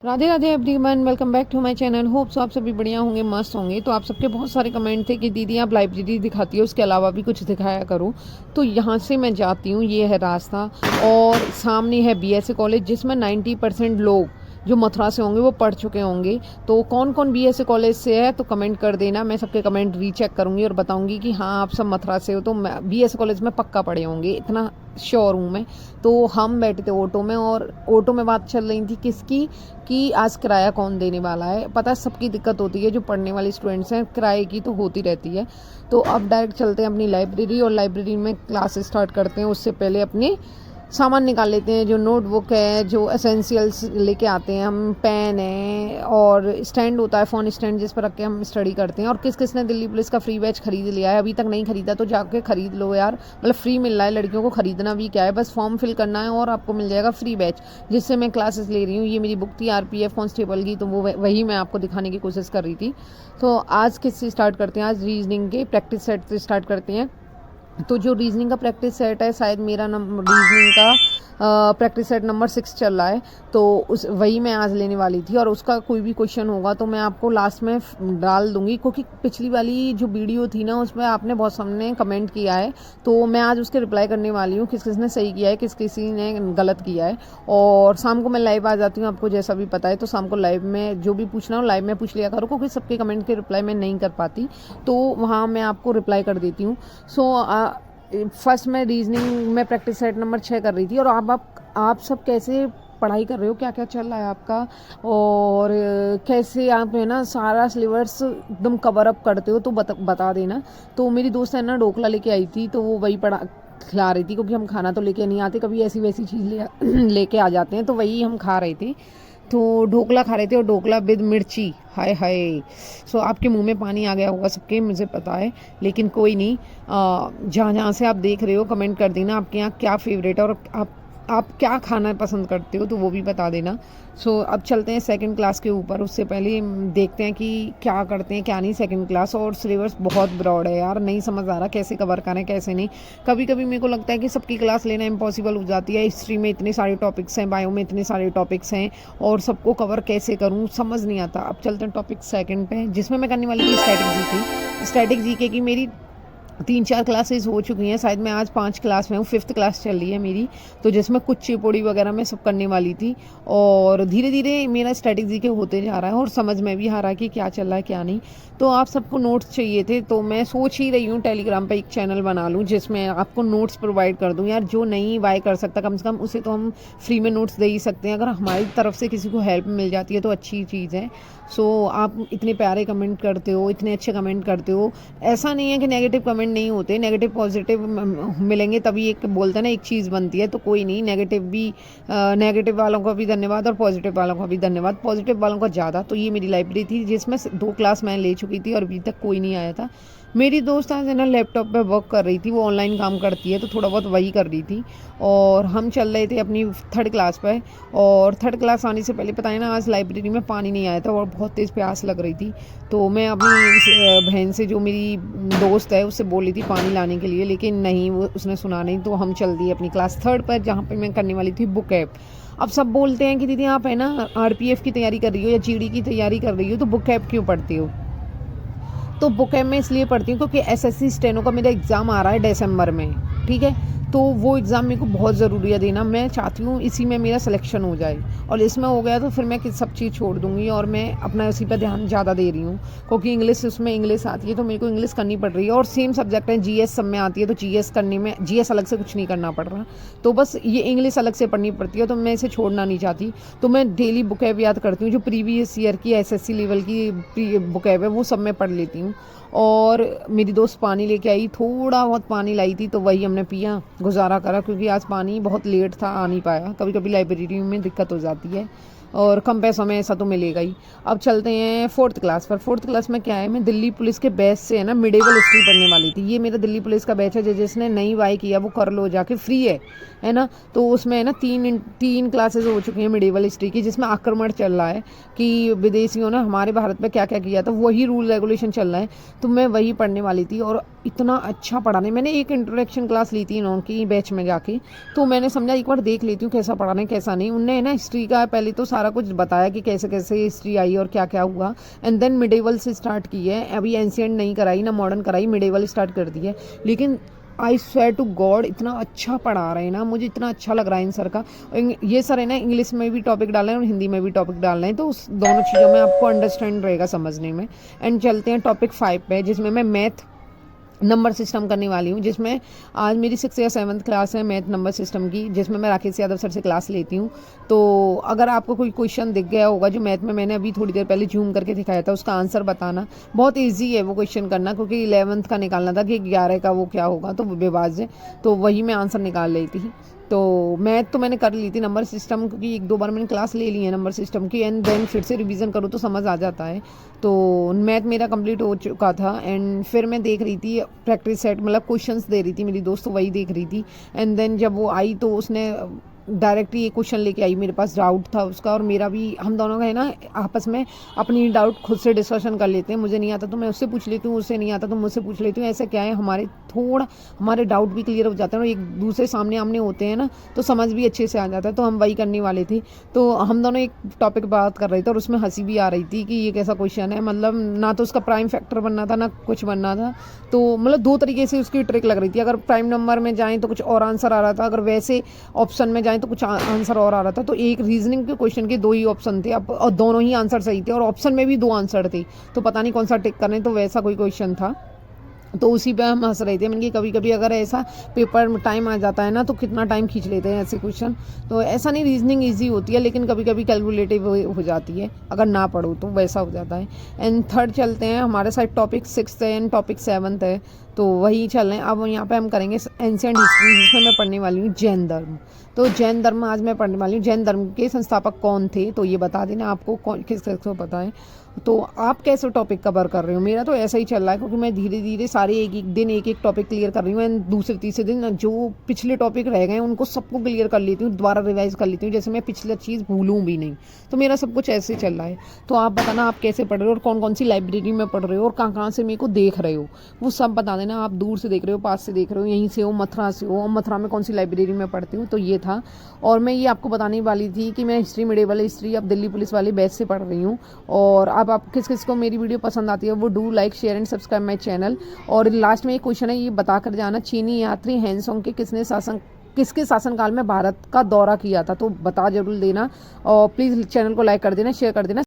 Radhe Radhe everyone, welcome back to my channel. Hope so आप सभी बढ़िया होंगे, मस्त होंगे। तो आप सबके बहुत सारे कमेंट थे कि दीदी आप लाइब्रेरी दिखाती हो, उसके अलावा भी कुछ दिखाया करो। तो यहाँ से मैं जाती हूँ, ये है रास्ता और सामने है बीएसए कॉलेज, जिसमें 90% लोग जो मथुरा से होंगे वो पढ़ चुके होंगे। तो कौन कौन बीएसए कॉलेज से है तो कमेंट कर देना, मैं सबके कमेंट रीचेक करूँगी और बताऊँगी कि हाँ आप सब मथुरा से हो तो बीएसए कॉलेज में पक्का पढ़े होंगे, इतना श्योर हूँ मैं। तो हम बैठे थे ऑटो में और ऑटो में बात चल रही थी किसकी, कि आज किराया कौन देने वाला है। पता है सबकी दिक्कत होती है, जो पढ़ने वाले स्टूडेंट्स हैं किराए की तो होती रहती है। तो अब डायरेक्ट चलते हैं अपनी लाइब्रेरी और लाइब्रेरी में क्लास स्टार्ट करते हैं। उससे पहले अपने सामान निकाल लेते हैं, जो नोटबुक है, जो एसेंशियल्स लेके आते हैं हम, पेन है और स्टैंड होता है, फ़ोन स्टैंड जिस पर रख के हम स्टडी करते हैं। और किस किस ने दिल्ली पुलिस का फ्री बैच खरीद लिया है, अभी तक नहीं खरीदा तो जाके खरीद लो यार, मतलब फ्री मिल रहा है, लड़कियों को खरीदना भी क्या है, बस फॉर्म फिल करना है और आपको मिल जाएगा फ्री बैच, जिससे मैं क्लासेस ले रही हूँ। ये मेरी बुक थी आरपीएफ कांस्टेबल की, तो वो वही मैं आपको दिखाने की कोशिश कर रही थी। तो आज किससे स्टार्ट करते हैं, आज रीजनिंग के प्रैक्टिस सेट से स्टार्ट करते हैं। तो जो रीजनिंग का प्रैक्टिस सेट है, शायद मेरा रीजनिंग का प्रैक्टिस सेट नंबर 6 चल रहा है, तो उस वही मैं आज लेने वाली थी। और उसका कोई भी क्वेश्चन होगा तो मैं आपको लास्ट में डाल दूंगी, क्योंकि पिछली वाली जो वीडियो थी ना उसमें आपने बहुत सामने कमेंट किया है, तो मैं आज उसके रिप्लाई करने वाली हूँ, किस किस ने सही किया है, किस किसी ने गलत किया है। और शाम को मैं लाइव आ जाती हूँ, आपको जैसा भी पता है, तो शाम को लाइव में जो भी पूछना हो लाइव में पूछ लिया करो, क्योंकि सबके कमेंट के रिप्लाई मैं नहीं कर पाती, तो वहाँ मैं आपको रिप्लाई कर देती हूँ। फर्स्ट मैं रीजनिंग में प्रैक्टिस सेट नंबर 6 कर रही थी। और आप सब कैसे पढ़ाई कर रहे हो, क्या क्या चल रहा है आपका, और कैसे आप है ना सारा सिलेबस एकदम कवर अप करते हो तो बता देना। तो मेरी दोस्त है ना ढोकला लेके आई थी, तो वो वही खिला रही थी, क्योंकि हम खाना तो लेके नहीं आते, कभी ऐसी वैसी चीज़ लेके आ जाते हैं, तो वही हम खा रहे थे। तो ढोकला खा रहे थे और ढोकला विद मिर्ची, हाय हाय। सो आपके मुंह में पानी आ गया होगा सबके, मुझे पता है, लेकिन कोई नहीं। जहाँ जहाँ से आप देख रहे हो कमेंट कर देना आपके यहाँ क्या फेवरेट है, और आप क्या खाना पसंद करते हो तो वो भी बता देना। अब चलते हैं सेकंड क्लास के ऊपर। उससे पहले देखते हैं कि क्या करते हैं क्या नहीं सेकंड क्लास। और सिलेबस बहुत ब्रॉड है यार, नहीं समझ आ रहा कैसे कवर करें कैसे नहीं। कभी कभी मेरे को लगता है कि सबकी क्लास लेना इम्पॉसिबल हो जाती है। हिस्ट्री में इतने सारे टॉपिक्स हैं, बायो में इतने सारे टॉपिक्स हैं, और सबको कवर कैसे करूँ समझ नहीं आता। अब चलते हैं टॉपिक सेकंड पे, जिसमें मैं करने वाली थी स्टैटिक जीके की। मेरी 3-4 क्लासेस हो चुकी हैं, शायद मैं आज 5 क्लास में हूँ, 5th क्लास चल रही है मेरी, तो जिसमें कुछ चिपोड़ी वगैरह मैं सब करने वाली थी। और धीरे धीरे मेरा स्ट्रेटेजी के होते जा रहा है और समझ में भी आ रहा है कि क्या चल रहा है क्या नहीं। तो आप सबको नोट्स चाहिए थे, तो मैं सोच ही रही हूँ टेलीग्राम पे एक चैनल बना लूँ जिसमें आपको नोट्स प्रोवाइड कर दूँ। यार जो नहीं बाय कर सकता, कम से कम उसे तो हम फ्री में नोट्स दे ही सकते हैं। अगर हमारी तरफ से किसी को हेल्प मिल जाती है तो अच्छी चीज़ है। आप इतने प्यारे कमेंट करते हो, इतने अच्छे कमेंट करते हो। ऐसा नहीं है कि नेगेटिव कमेंट नहीं होते, नेगेटिव पॉजिटिव मिलेंगे तभी एक बोलते हैं ना एक चीज़ बनती है। तो कोई नहीं, नेगेटिव वालों का भी धन्यवाद और पॉजिटिव वालों का भी धन्यवाद, पॉजिटिव वालों का ज़्यादा। तो ये मेरी लाइब्रेरी थी जिसमें 2 क्लास मैं ले चुकी थी और अभी तक कोई नहीं आया था। मेरी दोस्त आज है ना लैपटॉप पे वर्क कर रही थी, वो ऑनलाइन काम करती है, तो थोड़ा बहुत वही कर रही थी। और हम चल रहे थे अपनी 3rd क्लास पे। और 3rd क्लास आने से पहले पता है ना, आज लाइब्रेरी में पानी नहीं आया था और बहुत तेज़ प्यास लग रही थी। तो मैं अपनी बहन से, जो मेरी दोस्त है, उससे बोली थी पानी लाने के लिए, लेकिन नहीं, वो उसने सुना नहीं। तो हम चल दिए अपनी क्लास 3rd पर, जहाँ पर मैं करने वाली थी बुक ऐप। अब सब बोलते हैं कि दीदी आप है ना आरपीएफ की तैयारी कर रही हो या जीडी की तैयारी कर रही हो, तो बुक ऐप क्यों पढ़ती हो। तो बुक ऐप में इसलिए पढ़ती हूँ क्योंकि एसएससी स्टेनो का मेरा एग्ज़ाम आ रहा है दिसंबर में, ठीक है। तो वो एग्ज़ाम मेरे को बहुत ज़रूरी है देना, मैं चाहती हूँ इसी में मेरा सिलेक्शन हो जाए, और इसमें हो गया तो फिर मैं सब चीज़ छोड़ दूँगी और मैं अपना इसी पर ध्यान ज़्यादा दे रही हूँ। क्योंकि उसमें इंग्लिश आती है तो मेरे को इंग्लिश करनी पड़ रही है, और सेम सब्जेक्ट है, जीएस सब में आती है, तो जीएस करने में जीएस अलग से कुछ नहीं करना पड़ रहा, तो बस ये इंग्लिश अलग से पढ़नी पड़ती है, तो मैं इसे छोड़ना नहीं चाहती। तो मैं डेली बुक ऐप याद करती हूँ, जो प्रीवियस ईयर की एसएससी लेवल की बुक ऐप है वो सब मैं पढ़ लेती हूँ। और मेरी दोस्त पानी लेके आई, थोड़ा बहुत पानी लाई थी, तो वही हमने पिया, गुजारा करा, क्योंकि आज पानी बहुत लेट था, आ नहीं पाया। कभी कभी लाइब्रेरी में दिक्कत हो जाती है, और कम पैसों में ऐसा तो मिलेगा ही। अब चलते हैं 4th क्लास पर। 4th क्लास में क्या है, मैं दिल्ली पुलिस के बैच से है ना मिडेवल हिस्ट्री पढ़ने वाली थी। ये मेरा दिल्ली पुलिस का बैच है, जिसने नहीं बाय किया वो कर लो जाके, फ्री है ना। तो उसमें है ना 3 क्लासेज हो चुकी हैं मिडेवल हिस्ट्री की, जिसमें आक्रमण चल रहा है कि विदेशियों ने हमारे भारत में क्या क्या किया था, वही रूल रेगुलेशन चल रहा है, तो मैं वही पढ़ने वाली थी। और इतना अच्छा पढ़ा रहे हैं। मैंने एक इंट्रोडक्शन क्लास ली थी इनकी बैच में जाके, तो मैंने समझा एक बार देख लेती हूँ कैसा पढ़ा रहे हैं कैसा नहीं। उनने ना हिस्ट्री का पहले तो सारा कुछ बताया कि कैसे कैसे हिस्ट्री आई और क्या क्या हुआ, एंड देन मिडेवल से स्टार्ट की है। अभी एंशिएंट नहीं कराई ना मॉडर्न कराई, मिडेवल स्टार्ट कर दी है। लेकिन आई स्वेयर टू गॉड इतना अच्छा पढ़ा रहे हैं ना, मुझे इतना अच्छा लग रहा है इन सर का। ये सर है ना इंग्लिश में भी टॉपिक डाल रहे हैं और हिंदी में भी टॉपिक डाल रहे हैं, तो उस दोनों चीज़ों में आपको अंडरस्टैंड रहेगा समझने में। एंड चलते हैं टॉपिक 5 पे, जिसमें मैं मैथ नंबर सिस्टम करने वाली हूँ, जिसमें आज मेरी 6th या 7th क्लास है मैथ नंबर सिस्टम की, जिसमें मैं राकेश यादव सर से क्लास लेती हूँ। तो अगर आपको कोई क्वेश्चन दिख गया होगा जो मैथ में मैंने अभी थोड़ी देर पहले जूम करके दिखाया था, उसका आंसर बताना बहुत ईजी है वो क्वेश्चन करना, क्योंकि 11th का निकालना था कि 11 का वो क्या होगा, तो विभाज्य, तो वही मैं आंसर निकाल रही थी। तो मैथ तो मैंने कर ली थी, नंबर सिस्टम क्योंकि 1-2 बार मैंने क्लास ले ली है नंबर सिस्टम की, एंड देन फिर से रिवीजन करूँ तो समझ आ जाता है। तो मैथ मेरा कंप्लीट हो चुका था, एंड फिर मैं देख रही थी प्रैक्टिस सेट, मतलब क्वेश्चंस दे रही थी मेरी दोस्त, तो वही देख रही थी। एंड देन जब वो आई तो उसने डायरेक्टली ये क्वेश्चन लेके आई, मेरे पास डाउट था उसका और मेरा भी, हम दोनों का है ना आपस में अपनी डाउट खुद से डिस्कशन कर लेते हैं। मुझे नहीं आता तो मैं उससे पूछ लेती हूँ, उससे नहीं आता तो मुझसे पूछ लेती हूँ। ऐसा क्या है हमारे डाउट भी क्लियर हो जाते हैं और एक दूसरे सामने आमने होते हैं ना, तो समझ भी अच्छे से आ जाता है। तो हम वही करने वाले थे। तो हम दोनों एक टॉपिक बात कर रहे थे और उसमें हंसी भी आ रही थी कि ये कैसा क्वेश्चन है, मतलब ना तो उसका प्राइम फैक्टर बनना था ना कुछ बनना था। तो मतलब 2 तरीके से उसकी ट्रिक लग रही थी, अगर प्राइम नंबर में जाएँ तो कुछ और आंसर आ रहा था, अगर वैसे ऑप्शन में जाएँ तो कुछ आंसर और आ रहा था। तो एक रीजनिंग के क्वेश्चन के 2 ही ऑप्शन थे, अब और दोनों ही आंसर सही थे और ऑप्शन में भी 2 आंसर थे, तो पता नहीं कौन सा टिक करने, तो वैसा कोई क्वेश्चन था। तो उसी पे हम हंस रहे थे। मैंने कि कभी कभी अगर ऐसा पेपर में टाइम आ जाता है ना, तो कितना टाइम खींच लेते हैं ऐसे क्वेश्चन। तो ऐसा नहीं, रीजनिंग इजी होती है लेकिन कभी कभी कैलकुलेटिव हो जाती है, अगर ना पढ़ो तो वैसा हो जाता है। एंड थर्ड चलते हैं, हमारे साइड टॉपिक 6 है एंड टॉपिक 7 है, तो वही चल रहे हैं। अब यहाँ पे हम करेंगे एंशिएंट हिस्ट्री, जिसमें मैं पढ़ने वाली हूँ जैन धर्म। तो जैन धर्म आज मैं पढ़ने वाली हूँ। जैन धर्म के संस्थापक कौन थे, तो ये बता देना आपको कौन किस को पता है। तो आप कैसे टॉपिक कवर कर रहे हो? मेरा तो ऐसा ही चल रहा है, क्योंकि मैं धीरे धीरे सारे एक एक दिन एक एक टॉपिक क्लियर कर रही हूँ, एंड दूसरे तीसरे दिन जो पिछले टॉपिक रह गए उनको सबको क्लियर कर लेती हूँ, दोबारा रिवाइज कर लेती हूँ, जैसे मैं पिछला चीज़ भूलूँ भी नहीं। तो मेरा सब कुछ ऐसे चल रहा है। तो आप बताना आप कैसे पढ़ रहे हो और कौन कौन सी लाइब्रेरी में पढ़ रहे हो और कहाँ कहाँ से मेरे को देख रहे हो, वो सब बता देना। आप दूर से देख रहे हो, पास से देख रहे हो, यहीं से हो, मथुरा से हो, मथुरा में कौन सी लाइब्रेरी में पढ़ती हूँ, तो ये था। और मैं ये आपको बताने वाली थी कि मैं हिस्ट्री मिडेवल हिस्ट्री अब दिल्ली पुलिस वाले बैच से पढ़ रही हूँ। और अब आप किस किस को मेरी वीडियो पसंद आती है वो do like share and subscribe my channel. और लास्ट में एक क्वेश्चन है, ये बता कर जाना, चीनी यात्री हैंसोंग के किसके शासनकाल में भारत का दौरा किया था, तो बता जरूर देना। और प्लीज़ चैनल को लाइक कर देना, शेयर कर देना।